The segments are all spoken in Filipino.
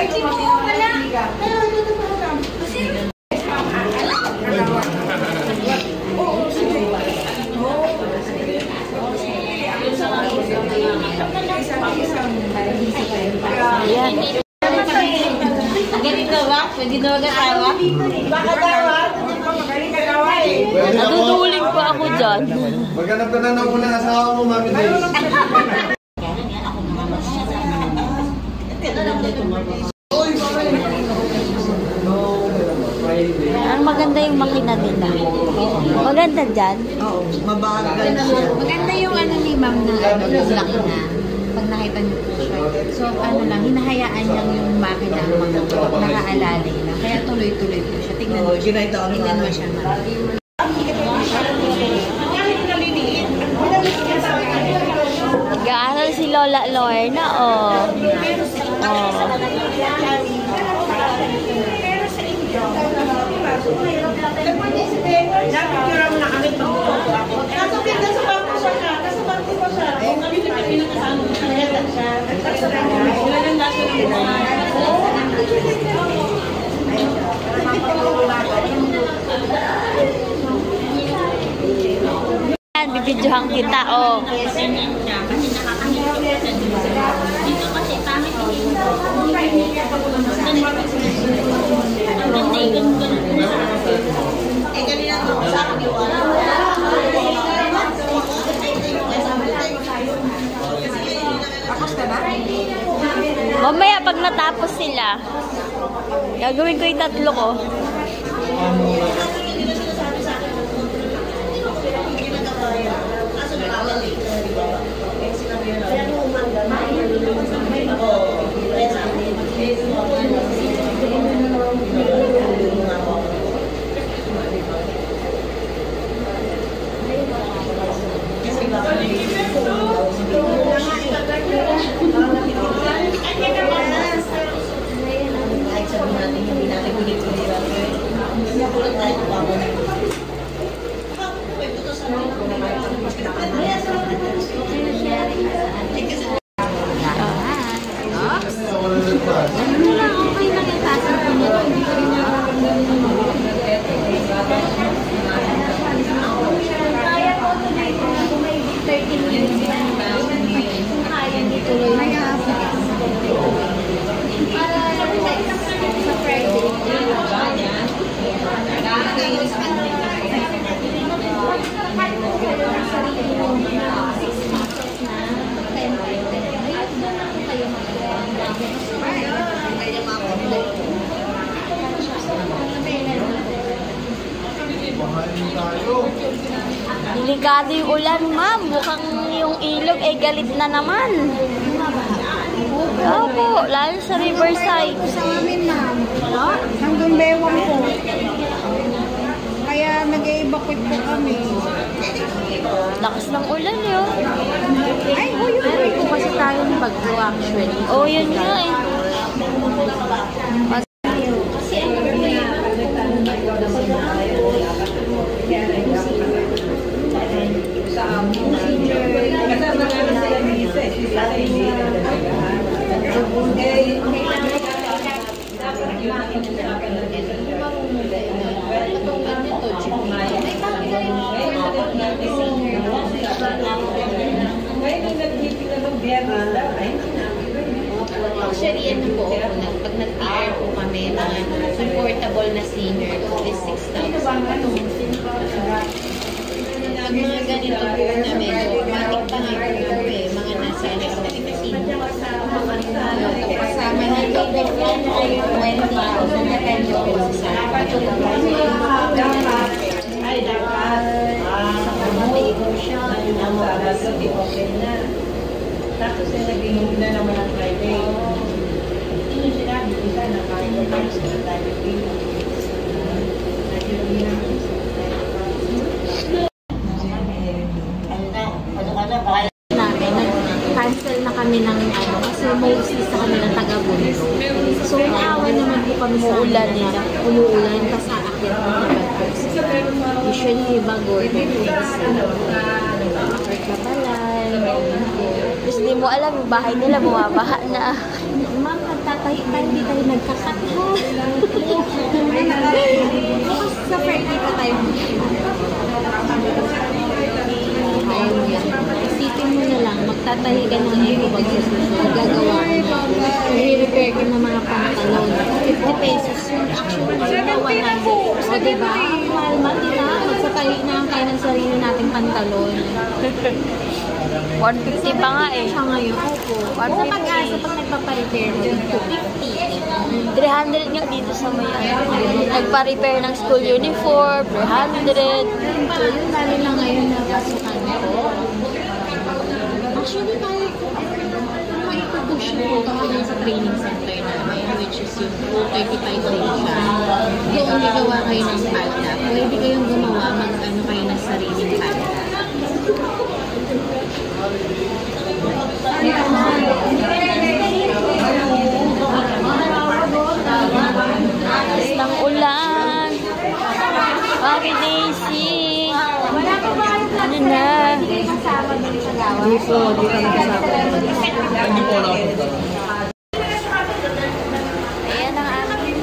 Ay, di mo, wala. Ayan. Ganito ba? Pwede na mag-asawa? Baka dawa? Natutuling pa ako dyan. Maghanap ka na ng unang asawa mo, Mami Day. Ang maganda yung makina nila. Maganda dyan? Oo, mabagal. Maganda yung ano ni ma'am na ano, yung laki na. Pag nakita niyo po siya. So ano lang, hinahayaan lang yung makina nakaalalay lang. Kaya tuloy-tuloy po siya. Tingnan mo siya. Tingnan mo siya ma'am. Nag-aaral si Lola Lorna, oh. Oh. Napicture mo na kami pag-upo ako. Kaso nasa bangko siya ka. Nasa bangko pa siya. Oo, kami pinakasama mo siya. Wala nang nasa ng mga. Bibidyohan kita, oh. Kasi nakakahiya sa dito kasi kami kanina to sa akin yung tapos ka na? Mamaya pag natapos sila, gagawin ko yung 3 ko. Delikado yung ulan, ma'am. Mukhang yung ilog ay galit na naman. Opo, lalo sa Riverside. Sa amin ma'am. Hanggang bewang po. Kaya nag-evacuate po kami. Lakas ng ulan yun. Ay, huy. Kung kasi tayo ng bagyo actually. Oh, yun nga eh. Actually, ano po, pag nag-PR po kami, supportable na senior po is 6,000. Pag mga ganito po na medyo, matik pa nga po eh, mga nasa electric na senior. Kasama na ito, 20,000 depende po sa ay, dapat may emotion. Tapos yung naging na naman ang Friday. Hindi sila, hindi sila nakakita sa tayo dito. Cancel na kami ng ano, kasi mostly sa kami ng taga-Bunso. So, naawa naman po kami sa ulan nila. Umuulan pa sa akin ng Tagal-Coast. Usually, bago yung Kabalay. Tapos di mo alam, yung bahay nila bumabaha na. Ma'am, nagtatahi tayo, hindi tayo nagkakat ha. Bukas sa Friday pa tayo. Isipin mo na lang, magtatahi ka ng ego pag sa susunod. Gagawa ka na. I-repair ka ng mga pantalon. 50 pesos yun. Actually, na 100. So, diba? Mahal-mahal nila. Magsatahi na ang kaya ng sarili nating pantalon. 150 pa nga eh. Siya ngayon. Opo. Sa pag-asa, pag nagpaparepair mo, 250. 300 nga dito sa may nagpa-repair ng school uniform, 300. So, yun lalo na ngayon na pasukan ko. Actually, kahit maipupush mo kami sa training center namin, which is yung 235 days siya. Doon gawa kayo ng palda. Pwede kayong gumawa, mag-ano kayo ng sariling palda. Alas ng ulan. Mami Daisy. Ano na? Kasama din sa gawa. Dito, di kami kasama. Hindi po lang. Ayan ang aming.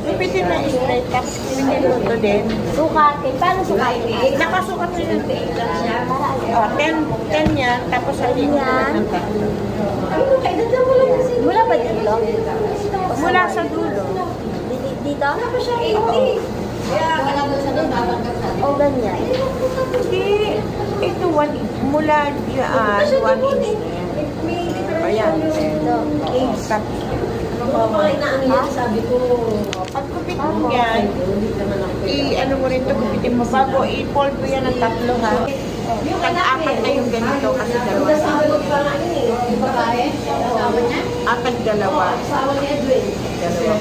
Pipitin na straight, tapos piniluto din. Sukatin. Paano sukatin? Nakasukat mo yung oh, 10 yan, tapos halin Yan. ng tatlo. Mula ba dito? Mula sa dulo. Dito? O ganyan? Hindi, ito mula dyan, 1 inch na yan. Ayan. Ito. Tapos, pagkupit mo yan, i-ano mo rin ito, kupitin mo bago, i-fold mo yan ng tatlo ha. Tag-apat na yung ganito kasi dalawa sa apat dalawa. Dalawa.